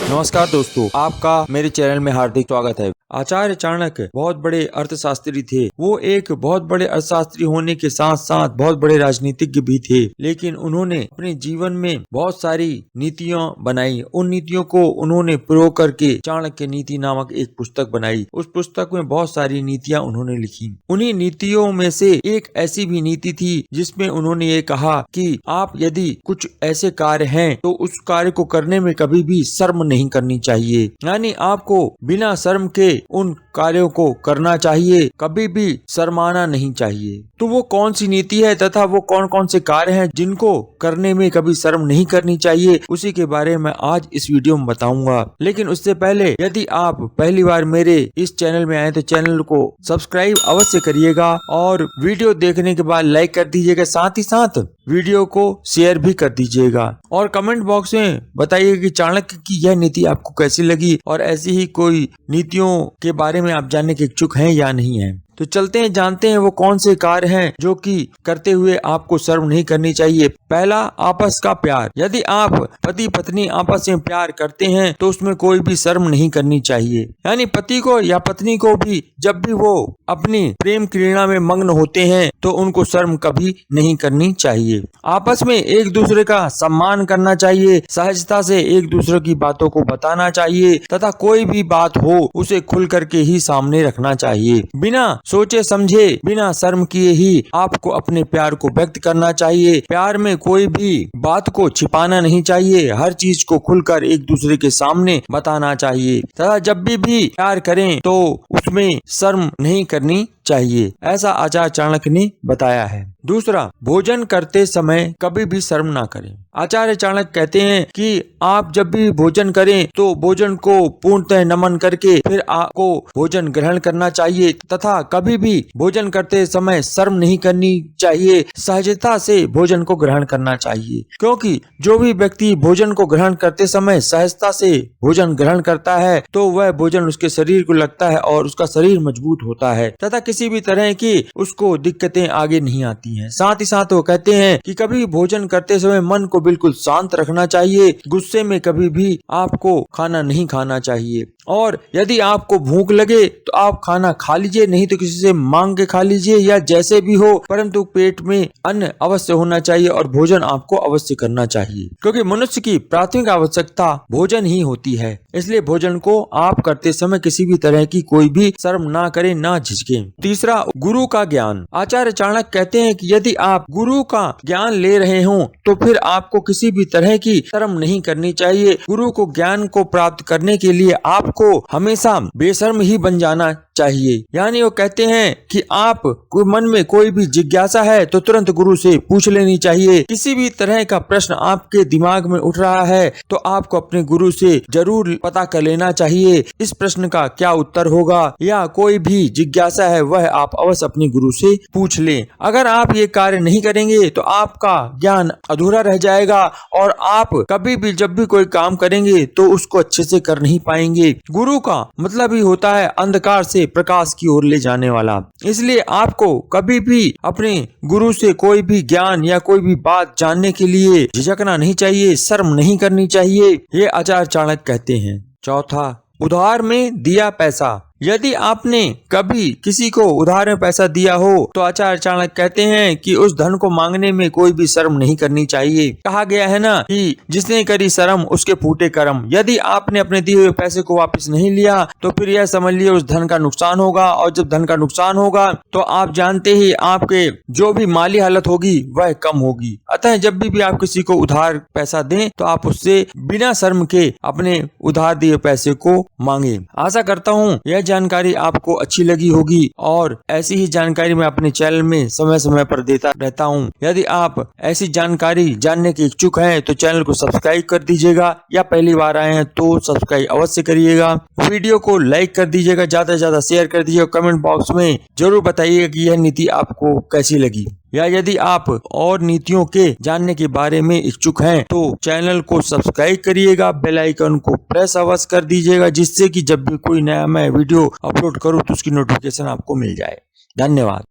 नमस्कार दोस्तों, आपका मेरे चैनल में हार्दिक स्वागत है। आचार्य चाणक्य बहुत बड़े अर्थशास्त्री थे। वो एक बहुत बड़े अर्थशास्त्री होने के साथ साथ बहुत बड़े राजनीतिज्ञ भी थे, लेकिन उन्होंने अपने जीवन में बहुत सारी नीतियां बनाई। उन नीतियों को उन्होंने प्रयोग करके चाणक्य नीति नामक एक पुस्तक बनाई। उस पुस्तक में बहुत सारी नीतियां उन्होंने लिखी। उन्हीं नीतियों में से एक ऐसी भी नीति थी जिसमें उन्होंने ये कहा कि आप यदि कुछ ऐसे कार्य हैं तो उस कार्य को करने में कभी भी शर्म नहीं करनी चाहिए, यानी आपको बिना शर्म के उन कार्यों को करना चाहिए, कभी भी शर्माना नहीं चाहिए। तो वो कौन सी नीति है तथा वो कौन कौन से कार्य हैं जिनको करने में कभी शर्म नहीं करनी चाहिए, उसी के बारे में आज इस वीडियो में बताऊंगा। लेकिन उससे पहले यदि आप पहली बार मेरे इस चैनल में आए तो चैनल को सब्सक्राइब अवश्य करिएगा और वीडियो देखने के बाद लाइक कर दीजिएगा, साथ ही साथ वीडियो को शेयर भी कर दीजिएगा और कमेंट बॉक्स में बताइए कि चाणक्य की यह नीति आपको कैसी लगी और ऐसी ही कोई नीतियों के बारे में आप जानने के इच्छुक हैं या नहीं है। तो चलते हैं, जानते हैं वो कौन से कार्य हैं जो कि करते हुए आपको शर्म नहीं करनी चाहिए। पहला, आपस का प्यार। यदि आप पति पत्नी आपस में प्यार करते हैं तो उसमें कोई भी शर्म नहीं करनी चाहिए, यानी पति को या पत्नी को भी जब भी वो अपनी प्रेम क्रीड़ा में मग्न होते हैं तो उनको शर्म कभी नहीं करनी चाहिए। आपस में एक दूसरे का सम्मान करना चाहिए, सहजता से एक दूसरे की बातों को बताना चाहिए तथा कोई भी बात हो उसे खुल करके ही सामने रखना चाहिए। बिना सोचे समझे, बिना शर्म किए ही आपको अपने प्यार को व्यक्त करना चाहिए। प्यार में कोई भी बात को छिपाना नहीं चाहिए, हर चीज को खुलकर एक दूसरे के सामने बताना चाहिए तथा जब भी प्यार करें तो उसमें शर्म नहीं करनी चाहिए, ऐसा आचार्य चाणक्य ने बताया है। दूसरा, भोजन करते समय कभी भी शर्म ना करें। आचार्य चाणक्य कहते हैं कि आप जब भी भोजन करें तो भोजन को पूर्णतः नमन करके फिर आपको भोजन ग्रहण करना चाहिए तथा कभी भी भोजन करते समय शर्म नहीं करनी चाहिए, सहजता से भोजन को ग्रहण करना चाहिए। क्योंकि जो भी व्यक्ति भोजन को ग्रहण करते समय सहजता से भोजन ग्रहण करता है तो वह भोजन उसके शरीर को लगता है और उसका शरीर मजबूत होता है तथा किसी भी तरह की उसको दिक्कतें आगे नहीं आती हैं। साथ ही साथ वो कहते हैं कि कभी भोजन करते समय मन को बिल्कुल शांत रखना चाहिए, गुस्से में कभी भी आपको खाना नहीं खाना चाहिए और यदि आपको भूख लगे तो आप खाना खा लीजिए, नहीं तो किसी से मांग के खा लीजिए या जैसे भी हो, परंतु पेट में अन्न अवश्य होना चाहिए और भोजन आपको अवश्य करना चाहिए, क्योंकि मनुष्य की प्राथमिक आवश्यकता भोजन ही होती है। इसलिए भोजन को आप करते समय किसी भी तरह की कोई भी शर्म ना करें, ना झिझके। तीसरा, गुरु का ज्ञान। आचार्य चाणक्य कहते हैं कि यदि आप गुरु का ज्ञान ले रहे हो तो फिर आपको किसी भी तरह की शर्म नहीं करनी चाहिए। गुरु को ज्ञान को प्राप्त करने के लिए आपको हमेशा बेशर्म ही बन जाना चाहिए, यानी वो कहते हैं कि आप कोई मन में कोई भी जिज्ञासा है तो तुरंत गुरु से पूछ लेनी चाहिए। किसी भी तरह का प्रश्न आपके दिमाग में उठ रहा है तो आपको अपने गुरु से जरूर पता कर लेना चाहिए इस प्रश्न का क्या उत्तर होगा, या कोई भी जिज्ञासा है वह आप अवश्य अपने गुरु से पूछ लें। अगर आप ये कार्य नहीं करेंगे तो आपका ज्ञान अधूरा रह जाएगा और आप कभी भी जब भी कोई काम करेंगे तो उसको अच्छे से कर नहीं पाएंगे। गुरु का मतलब ही होता है अंधकार से प्रकाश की ओर ले जाने वाला, इसलिए आपको कभी भी अपने गुरु से कोई भी ज्ञान या कोई भी बात जानने के लिए झिझकना नहीं चाहिए, शर्म नहीं करनी चाहिए, ये आचार्य चाणक्य कहते हैं। चौथा, उधार में दिया पैसा। यदि आपने कभी किसी को उधार में पैसा दिया हो तो आचार्य चाणक्य कहते हैं कि उस धन को मांगने में कोई भी शर्म नहीं करनी चाहिए। कहा गया है ना कि जिसने करी शर्म उसके फूटे कर्म। यदि आपने अपने दिए हुए पैसे को वापस नहीं लिया तो फिर यह समझ लिए उस धन का नुकसान होगा और जब धन का नुकसान होगा तो आप जानते ही आपके जो भी माली हालत होगी वह कम होगी। अतः जब भी आप किसी को उधार पैसा दें तो आप उससे बिना शर्म के अपने उधार दिए पैसे को मांगे। आशा करता हूँ यह जानकारी आपको अच्छी लगी होगी और ऐसी ही जानकारी मैं अपने चैनल में समय समय पर देता रहता हूं। यदि आप ऐसी जानकारी जानने के इच्छुक हैं तो चैनल को सब्सक्राइब कर दीजिएगा, या पहली बार आए हैं तो सब्सक्राइब अवश्य करिएगा। वीडियो को लाइक कर दीजिएगा, ज्यादा से ज्यादा शेयर कर दीजिएगा। कमेंट बॉक्स में जरूर बताइएगा कि यह नीति आपको कैसी लगी, या यदि आप और नीतियों के जानने के बारे में इच्छुक हैं तो चैनल को सब्सक्राइब करिएगा, बेल आइकन को प्रेस अवश्य कर दीजिएगा, जिससे कि जब भी कोई नया मैं वीडियो अपलोड करूं तो उसकी नोटिफिकेशन आपको मिल जाए। धन्यवाद।